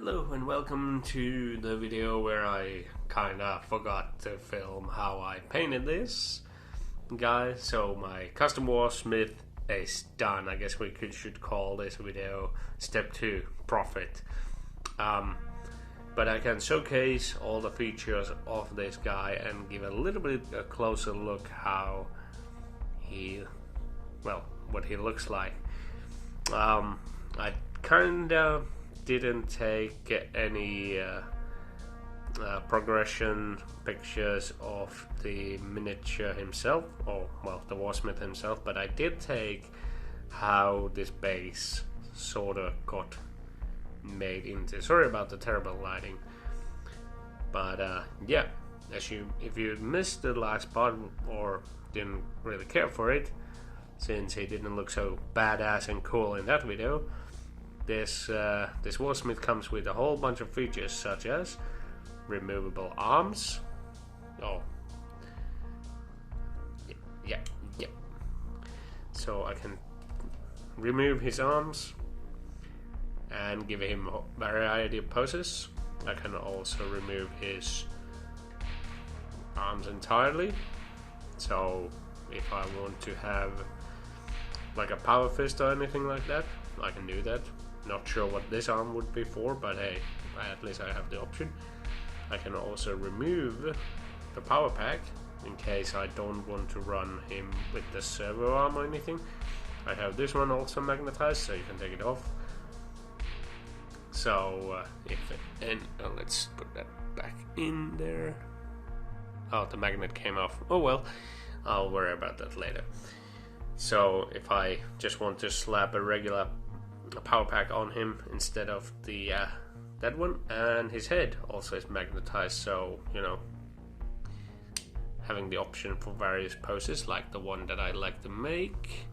Hello and welcome to the video where I kinda forgot to film how I painted this guy. So my Custom Warsmith is done. I guess we should call this video Step 2 Profit. But I can showcase all the features of this guy and give a little bit a closer look how what he looks like. I kinda didn't take any progression pictures of the miniature himself, or well, the Warsmith himself, but I did take how this base sort of got made into. Sorry about the terrible lighting, but yeah, if you missed the last part or didn't really care for it, since he didn't look so badass and cool in that video, this Warsmith comes with a whole bunch of features such as removable arms. Yeah. So I can remove his arms and give him a variety of poses. I can also remove his arms entirely. So if I want to have like a power fist or anything like that, I can do that. Not sure what this arm would be for, but hey, at least I have the option. I can also remove the power pack in case I don't want to run him with the servo arm or anything. I have this one also magnetized, so you can take it off. So let's put that back in there. Oh, the magnet came off. Oh well, I'll worry about that later. So if I just want to slap a regular power pack on him instead of the that one, and his head also is magnetized, so you know, having the option for various poses like the one that I like to make.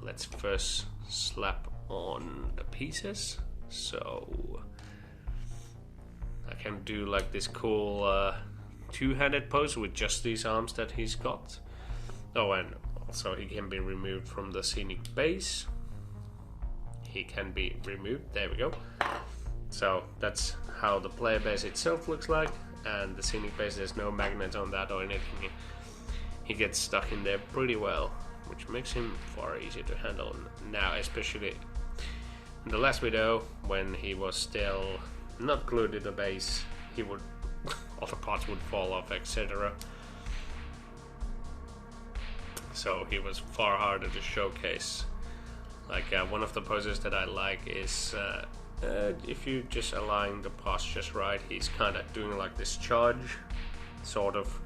Let's first slap on the pieces, so I can do like this cool two-handed pose with just these arms that he's got. Oh, and also he can be removed from the scenic base. He can be removed, there we go. So that's how the player base itself looks like, and the scenic base, there's no magnets on that or anything. He gets stuck in there pretty well, which makes him far easier to handle now, especially in the last video when he was still not glued to the base. He would all the parts would fall off, etc. So he was far harder to showcase. Like one of the poses that I like is if you just align the parts just right, he's kind of doing like this charge, sort of,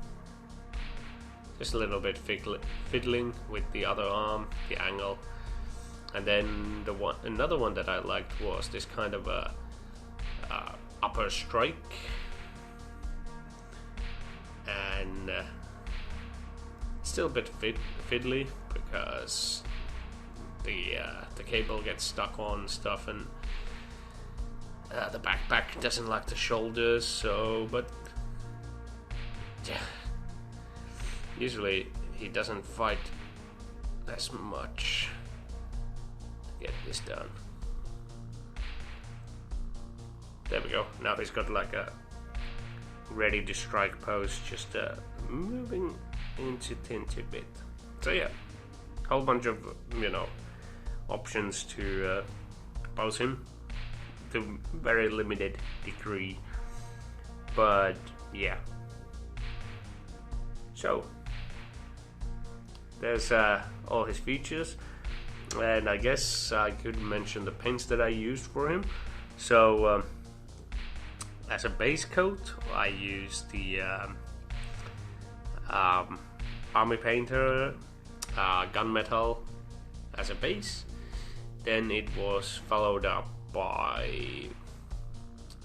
just a little bit fiddling with the other arm, the angle. And then another one that I liked was this kind of a upper strike, and still a bit fiddly because the cable gets stuck on stuff, and the backpack doesn't like the shoulders. So, but yeah, usually he doesn't fight as much to get this done. There we go. Now he's got like a ready to strike pose, just moving into tinted a bit. So yeah, whole bunch of options to pose him to very limited degree, but yeah. So there's all his features, and I guess I could mention the paints that I used for him. So as a base coat, I used the Army Painter gunmetal as a base. Then it was followed up by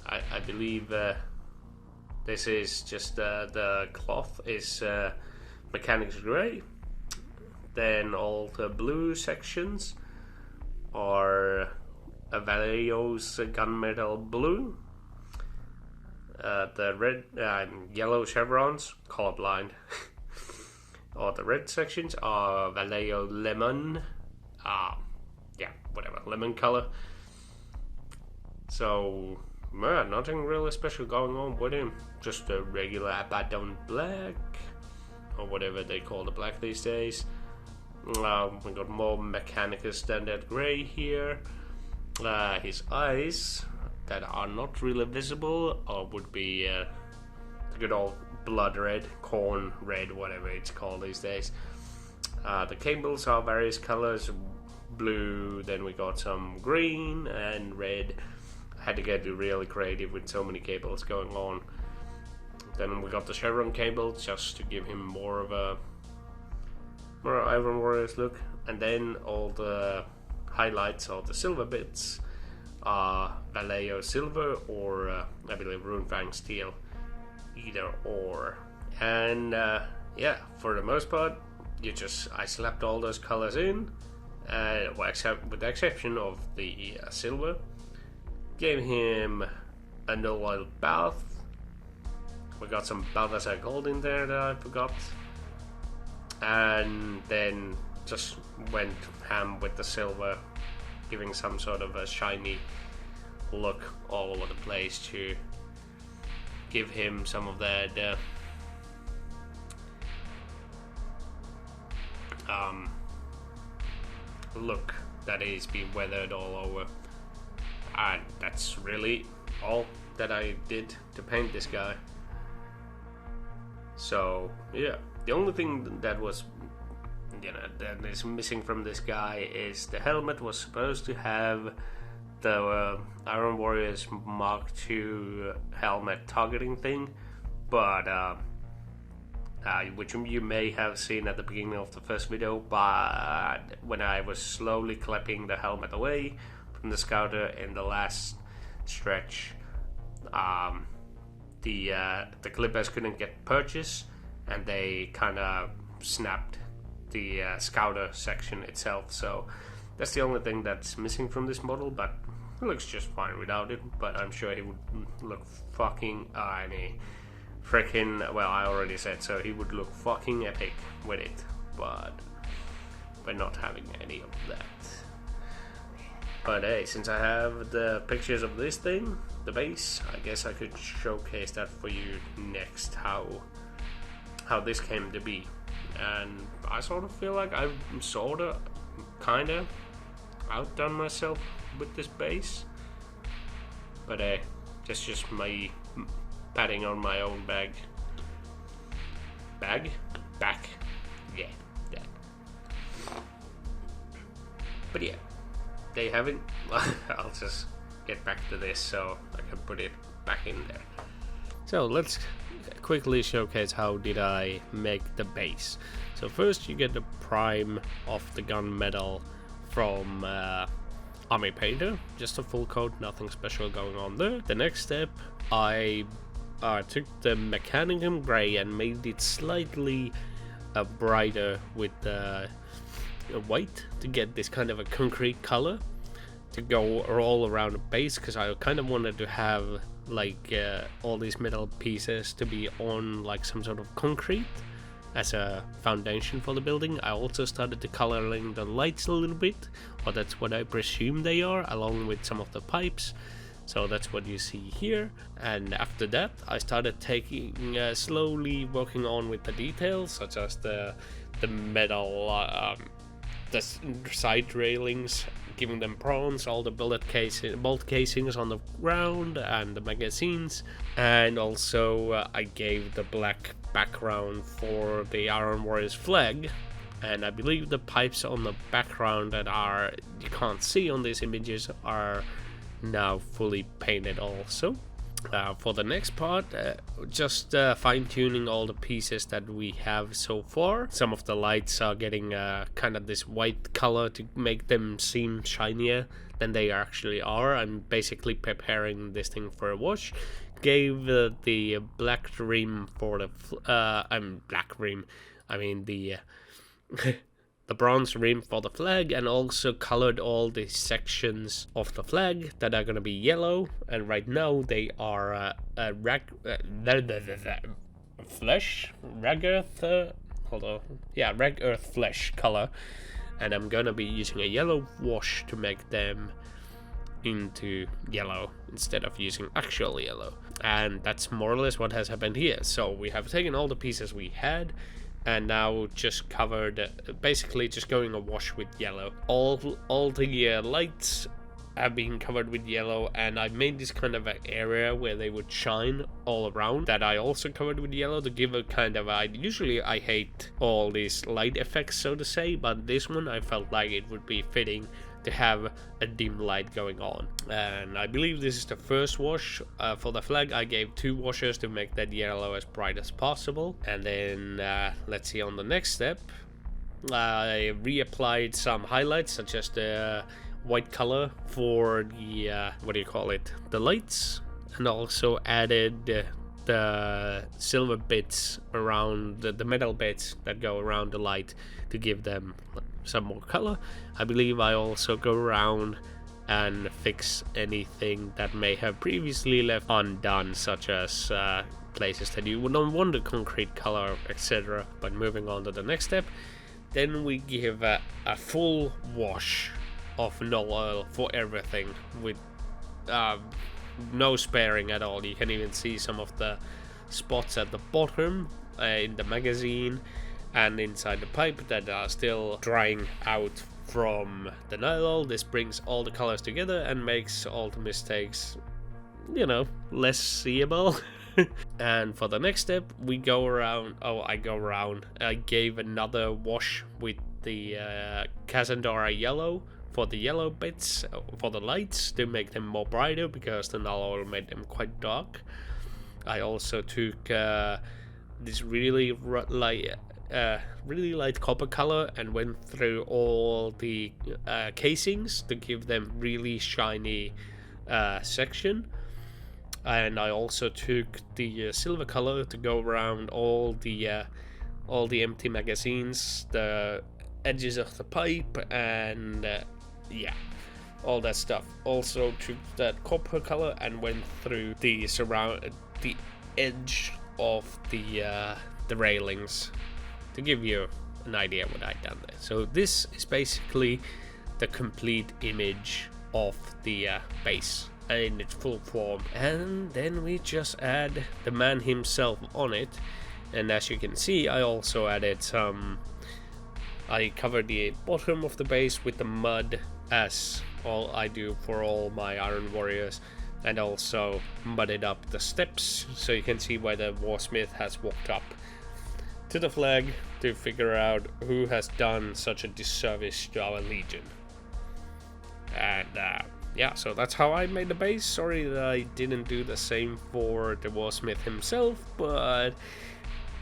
I believe this is just the cloth is Mechanicum gray. Then all the blue sections are Vallejo's gunmetal blue. The red and yellow chevrons, colorblind, or the red sections are Vallejo lemon, whatever, lemon color. So, man, nothing really special going on with him. Just a regular Abaddon black, or whatever they call the black these days. We got more Mechanicum standard grey here. His eyes that are not really visible, or would be the good old blood red, corn red, whatever it's called these days. The cables are various colors, blue, then we got some green and red. I had to get really creative with so many cables going on. Then we got the chevron cable just to give him more of a Iron Warriors look, and then all the highlights of the silver bits are Vallejo silver or I believe Runefang steel, either or. And yeah, for the most part, I slapped all those colors in, with the exception of the silver. Gave him a no oil bath. We got some Balthasar gold in there that I forgot. And then just went ham with the silver, giving some sort of a shiny look all over the place to give him some of that look that is being weathered all over. And that's really all that I did to paint this guy. So yeah, the only thing that was, that is missing from this guy is the helmet was supposed to have the Iron Warriors MKII helmet targeting thing, but which you may have seen at the beginning of the first video, but when I was slowly clipping the helmet away from the scouter in the last stretch, the clippers couldn't get purchased, and they kind of snapped the scouter section itself. So that's the only thing that's missing from this model, but it looks just fine without it. But I'm sure he would look fucking well, I already said, so he would look fucking epic with it, but we're not having any of that. But hey, since I have the pictures of this thing, the base, I guess I could showcase that for you next, how this came to be. And I sort of feel like I've kinda outdone myself with this base, but hey, that's just my patting on my own back, yeah, that. But yeah, there you have it. I'll just get back to this so I can put it back in there. So let's quickly showcase how did I make the base. So first you get the prime of the gunmetal from Army Painter, just a full coat, nothing special going on there. The next step, I took the Mechanicum grey and made it slightly brighter with white to get this kind of a concrete color to go all around the base, because I kind of wanted to have like all these metal pieces to be on like some sort of concrete as a foundation for the building. I also started to coloring the lights a little bit, or that's what I presume they are, along with some of the pipes. So that's what you see here. And after that I started taking slowly working on with the details, such as the metal the side railings, giving them bronze, all the bolt casings on the ground, and the magazines. And also I gave the black background for the Iron Warriors flag, and I believe the pipes on the background that you can't see on these images are now fully painted also. For the next part, just fine-tuning all the pieces that we have so far. Some of the lights are getting kind of this white color to make them seem shinier than they actually are. I'm basically preparing this thing for a wash. Gave the black rim for the the bronze rim for the flag, and also colored all the sections of the flag that are gonna be yellow. And right now they are rag earth flesh color, and I'm gonna be using a yellow wash to make them into yellow instead of using actual yellow. And that's more or less what has happened here. So we have taken all the pieces we had and now just covered, basically just going a wash with yellow. All the lights have been covered with yellow, and I made this kind of an area where they would shine all around that I also covered with yellow to give a kind of usually I hate all these light effects, so to say, but this one I felt like it would be fitting to have a dim light going on. And I believe this is the first wash for the flag. I gave 2 washes to make that yellow as bright as possible, and then let's see on the next step, I reapplied some highlights such as the white color for the the lights, and also added the silver bits around the metal bits that go around the light to give them some more color. I believe I also go around and fix anything that may have previously left undone, such as places that you don't want a concrete color, etc. But moving on to the next step, then we give a full wash of null oil for everything with no sparing at all. You can even see some of the spots at the bottom in the magazine and inside the pipe that are still drying out from the null oil. This brings all the colors together and makes all the mistakes, you know, less seeable. And for the next step, we go around. I gave another wash with the Casandora yellow for the yellow bits for the lights to make them more brighter, because the null oil made them quite dark. I also took this really light copper color and went through all the casings to give them really shiny section. And I also took the silver color to go around all the empty magazines, the edges of the pipe, and yeah, all that stuff. Also took that copper color and went through the edge of the railings to give you an idea what I've done there. So this is basically the complete image of the base in its full form, and then we just add the man himself on it. And as you can see, I also added I covered the bottom of the base with the mud, as all I do for all my Iron Warriors, and also mudded up the steps so you can see where the Warsmith has walked up to the flag to figure out who has done such a disservice to our legion. And yeah, so that's how I made the base. Sorry that I didn't do the same for the Warsmith himself, but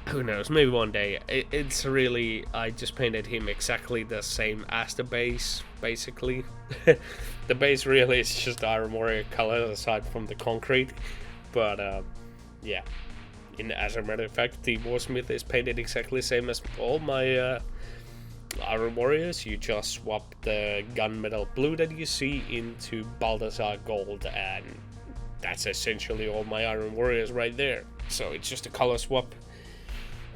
who knows, maybe one day. It's really, I just painted him exactly the same as the base, basically. The base really is just Iron Warrior colors aside from the concrete, but yeah. As a matter of fact, the Warsmith is painted exactly the same as all my Iron Warriors. You just swap the gunmetal blue that you see into Balthazar gold, and that's essentially all my Iron Warriors right there. So it's just a color swap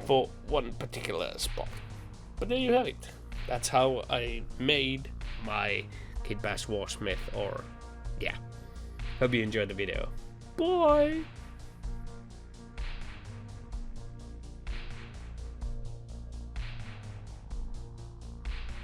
for one particular spot. But there you have it. That's how I made my Kit Bash Warsmith, or yeah. Hope you enjoyed the video. Bye!